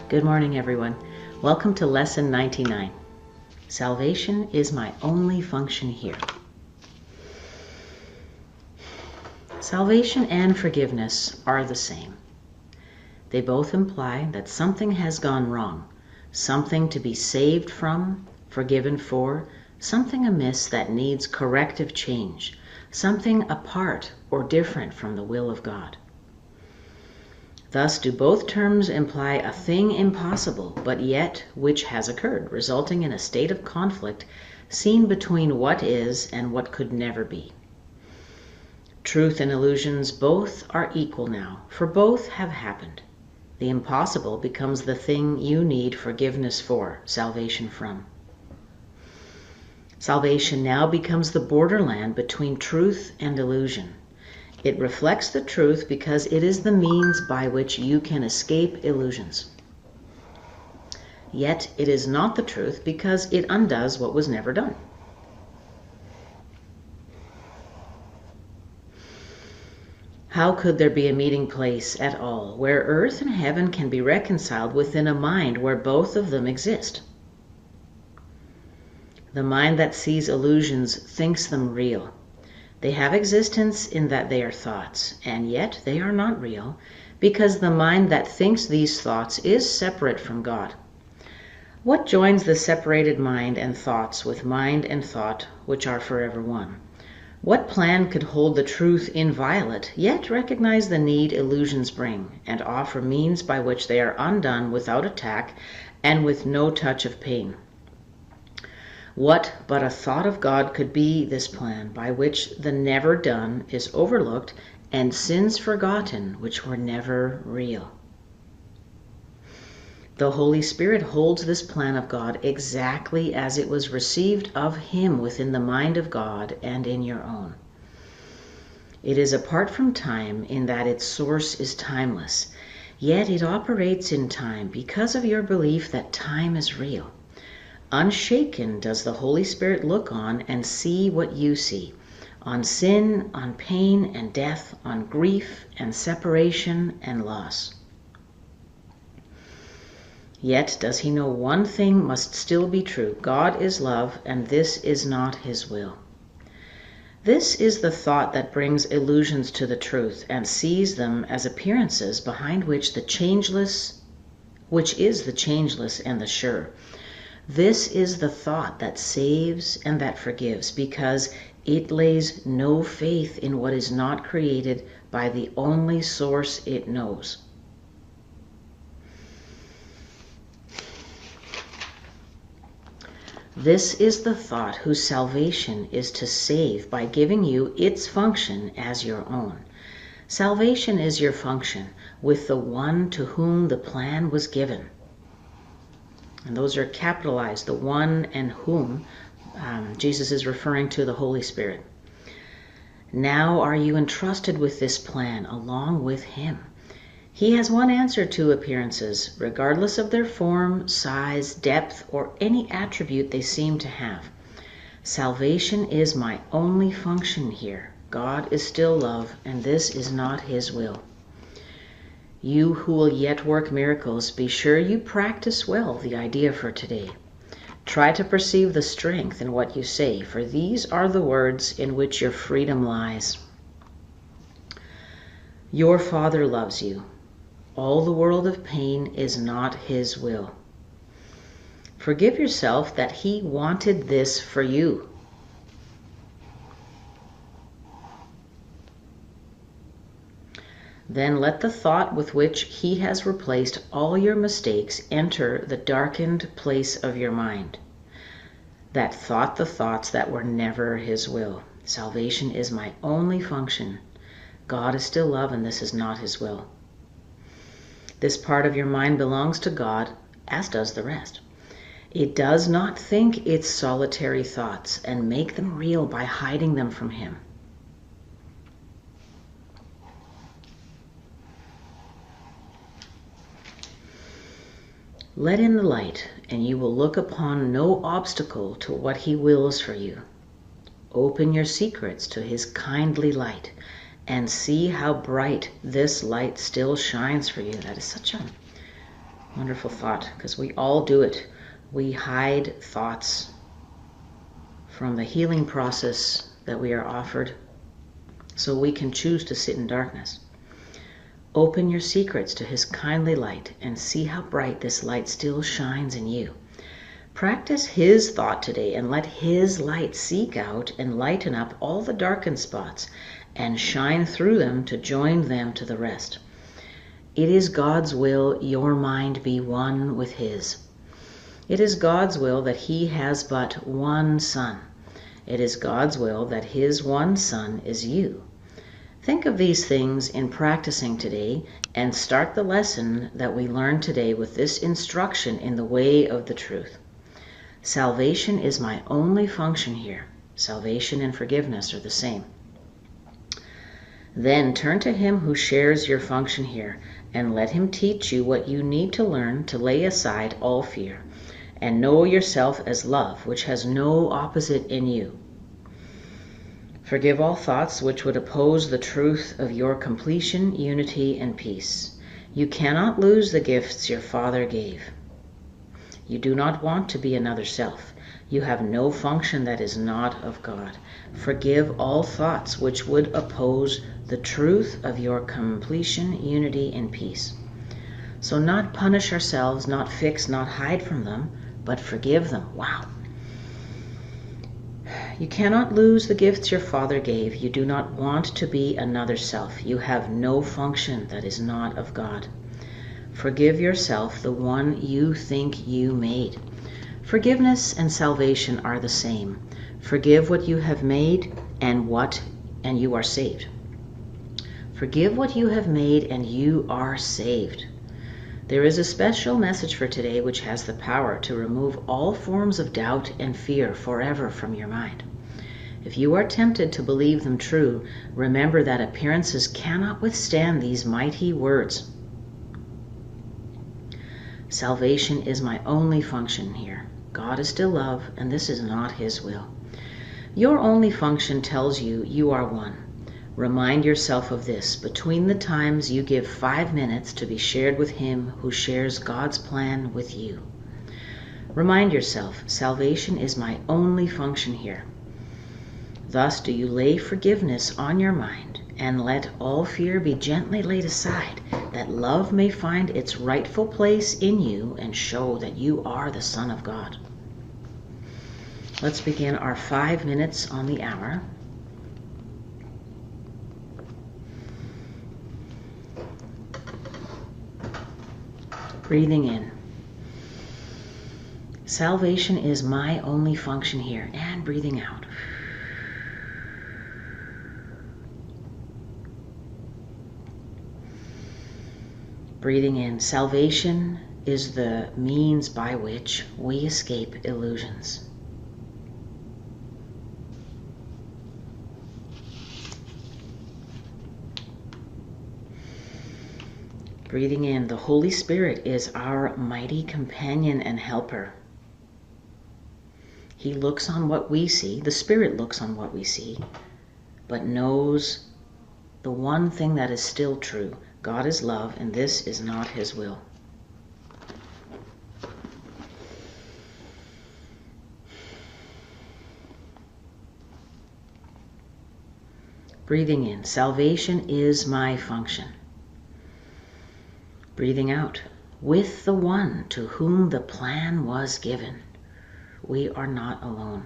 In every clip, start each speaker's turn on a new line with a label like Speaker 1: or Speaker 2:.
Speaker 1: Good morning, everyone. Welcome to Lesson 99. Salvation is my only function here. Salvation and forgiveness are the same. They both imply that something has gone wrong, something to be saved from, forgiven for, something amiss that needs corrective change, something apart or different from the will of God. Thus do both terms imply a thing impossible, but yet which has occurred, resulting in a state of conflict seen between what is and what could never be. Truth and illusions both are equal now, for both have happened. The impossible becomes the thing you need forgiveness for, salvation from. Salvation now becomes the borderland between truth and illusion. It reflects the truth because it is the means by which you can escape illusions. Yet it is not the truth because it undoes what was never done. How could there be a meeting place at all where earth and heaven can be reconciled within a mind where both of them exist? The mind that sees illusions thinks them real. They have existence in that they are thoughts, and yet they are not real, because the mind that thinks these thoughts is separate from God. What joins the separated mind and thoughts with mind and thought, which are forever one? What plan could hold the truth inviolate, yet recognize the need illusions bring, and offer means by which they are undone without attack and with no touch of pain? What but a thought of God could be this plan by which the never done is overlooked and sins forgotten which were never real? The Holy Spirit holds this plan of God exactly as it was received of Him within the mind of God and in your own. It is apart from time in that its source is timeless, yet it operates in time because of your belief that time is real. Unshaken does the Holy Spirit look on and see what you see, on sin, on pain and death, on grief and separation and loss. Yet does He know one thing must still be true. God is love, and this is not His will. This is the thought that brings illusions to the truth and sees them as appearances behind which is the changeless and the sure. This is the thought that saves and that forgives, because it lays no faith in what is not created by the only source it knows. This is the thought whose salvation is to save by giving you its function as your own. Salvation is your function with the one to whom the plan was given. And those are capitalized, the one and whom. Jesus is referring to the Holy Spirit. Now are you entrusted with this plan along with Him. He has one answer to appearances, regardless of their form, size, depth, or any attribute they seem to have. Salvation is my only function here. God is still love, and this is not His will. You who will yet work miracles, be sure you practice well the idea for today. Try to perceive the strength in what you say, for these are the words in which your freedom lies. Your Father loves you. All the world of pain is not His will. Forgive yourself that He wanted this for you. Then let the thought with which He has replaced all your mistakes enter the darkened place of your mind. That thought the thoughts that were never His will. Salvation is my only function. God is still love, and this is not His will. This part of your mind belongs to God, as does the rest. It does not think its solitary thoughts and make them real by hiding them from Him. Let in the light, and you will look upon no obstacle to what He wills for you. Open your secrets to His kindly light, and see how bright this light still shines for you. That is such a Wonderful thought, because we all do it. We hide thoughts from the healing process that we are offered, so we can choose to sit in darkness. Open your secrets to his kindly light and see how bright this light still shines in you. Practice his thought today and let his light seek out and lighten up all the darkened spots and shine through them to join them to the rest. It is God's will your mind be one with his. It is God's will that he has but one son. It is God's will that his one son is you. Think of these things in practicing today and start the lesson that we learned today with this instruction in the way of the truth. Salvation is my only function here. Salvation and forgiveness are the same. Then turn to him who shares your function here and let him teach you what you need to learn to lay aside all fear and know yourself as love, which has no opposite in you. Forgive all thoughts which would oppose the truth of your completion, unity, and peace. You cannot lose the gifts your Father gave. You do not want to be another self. You have no function that is not of God. Forgive all thoughts which would oppose the truth of your completion, unity, and peace. So not punish ourselves, not fix, not hide from them, but forgive them. Wow. You cannot lose the gifts your Father gave. You do not want to be another self. You have no function that is not of God. Forgive yourself, the one you think you made. Forgiveness and salvation are the same. Forgive what you have made and you are saved. Forgive what you have made and you are saved. There is a special message for today which has the power to remove all forms of doubt and fear forever from your mind. If you are tempted to believe them true, remember that appearances cannot withstand these mighty words. Salvation is my only function here. God is still love, and this is not his will. Your only function tells you you are one. Remind yourself of this between the times you give 5 minutes to be shared with him who shares God's plan with you. Remind yourself, salvation is my only function here. Thus do you lay forgiveness on your mind and let all fear be gently laid aside, that love may find its rightful place in you and show that you are the Son of God. Let's begin our 5 minutes on the hour. Breathing in. Salvation is my only function here, and breathing out. Breathing in. Salvation is the means by which we escape illusions. Breathing in. The Holy Spirit is our mighty companion and helper. He looks on what we see. The Spirit looks on what we see, but knows the one thing that is still true. God is love, and this is not his will. Breathing in. Salvation is my function. Breathing out. With the one to whom the plan was given. We are not alone.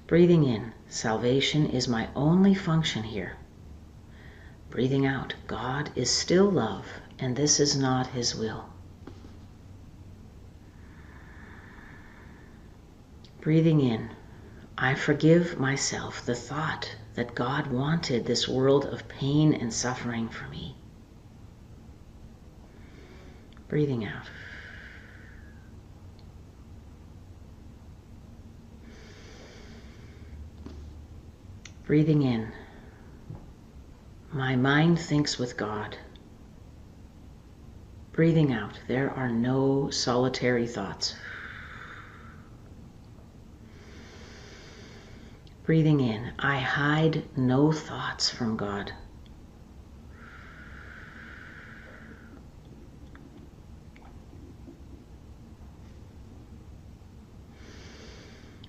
Speaker 1: Breathing in. Salvation is my only function here. Breathing out. God is still love, and this is not his will. Breathing in. I forgive myself the thought that God wanted this world of pain and suffering for me. Breathing out. Breathing in. My mind thinks with God. Breathing out. There are no solitary thoughts. Breathing in. I hide no thoughts from God.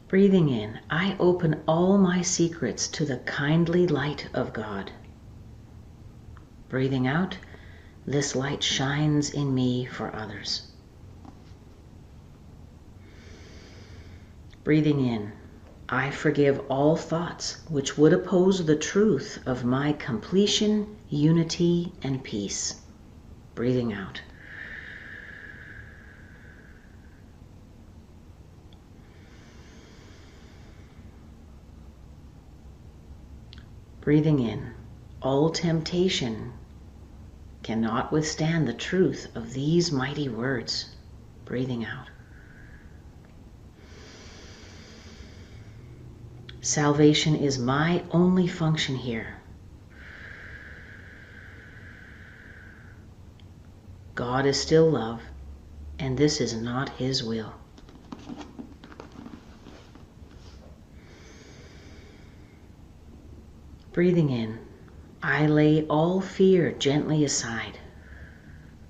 Speaker 1: Breathing in, I open all my secrets to the kindly light of God. Breathing out, this light shines in me for others. Breathing in, I forgive all thoughts which would oppose the truth of my completion, unity, and peace. Breathing out. Breathing in, all temptation cannot withstand the truth of these mighty words. Breathing out. Salvation is my only function here. God is still love, and this is not His will. Breathing in, I lay all fear gently aside.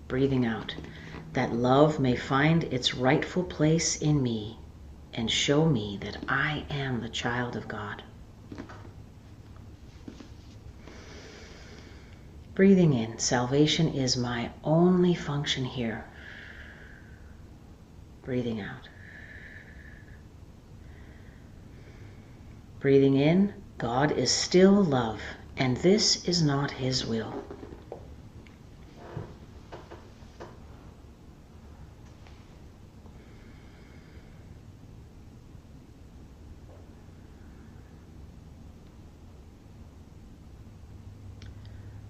Speaker 1: Breathing out, that love may find its rightful place in me and show me that I am the child of God. Breathing in, salvation is my only function here. Breathing out. Breathing in, God is still love, and this is not His will.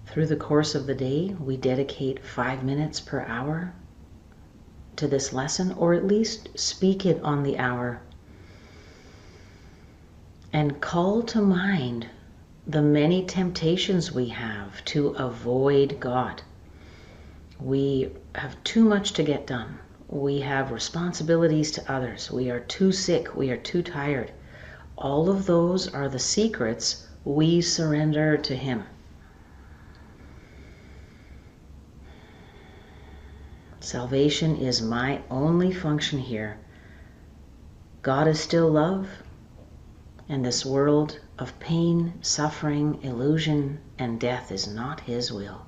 Speaker 1: Through the course of the day, we dedicate 5 minutes per hour to this lesson, or at least speak it on the hour. And call to mind the many temptations we have to avoid God. We have too much to get done. We have responsibilities to others. We are too sick. We are too tired. All of those are the secrets we surrender to Him. Salvation is my only function here. God is still love, and this world of pain, suffering, illusion, and death is not His will.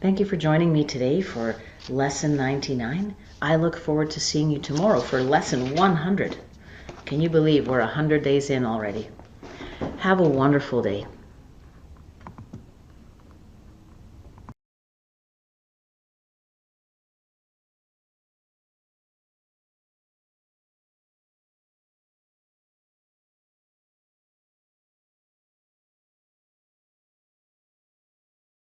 Speaker 1: Thank you for joining me today for Lesson 99. I look forward to seeing you tomorrow for Lesson 100. Can you believe we're 100 days in already? Have a wonderful day.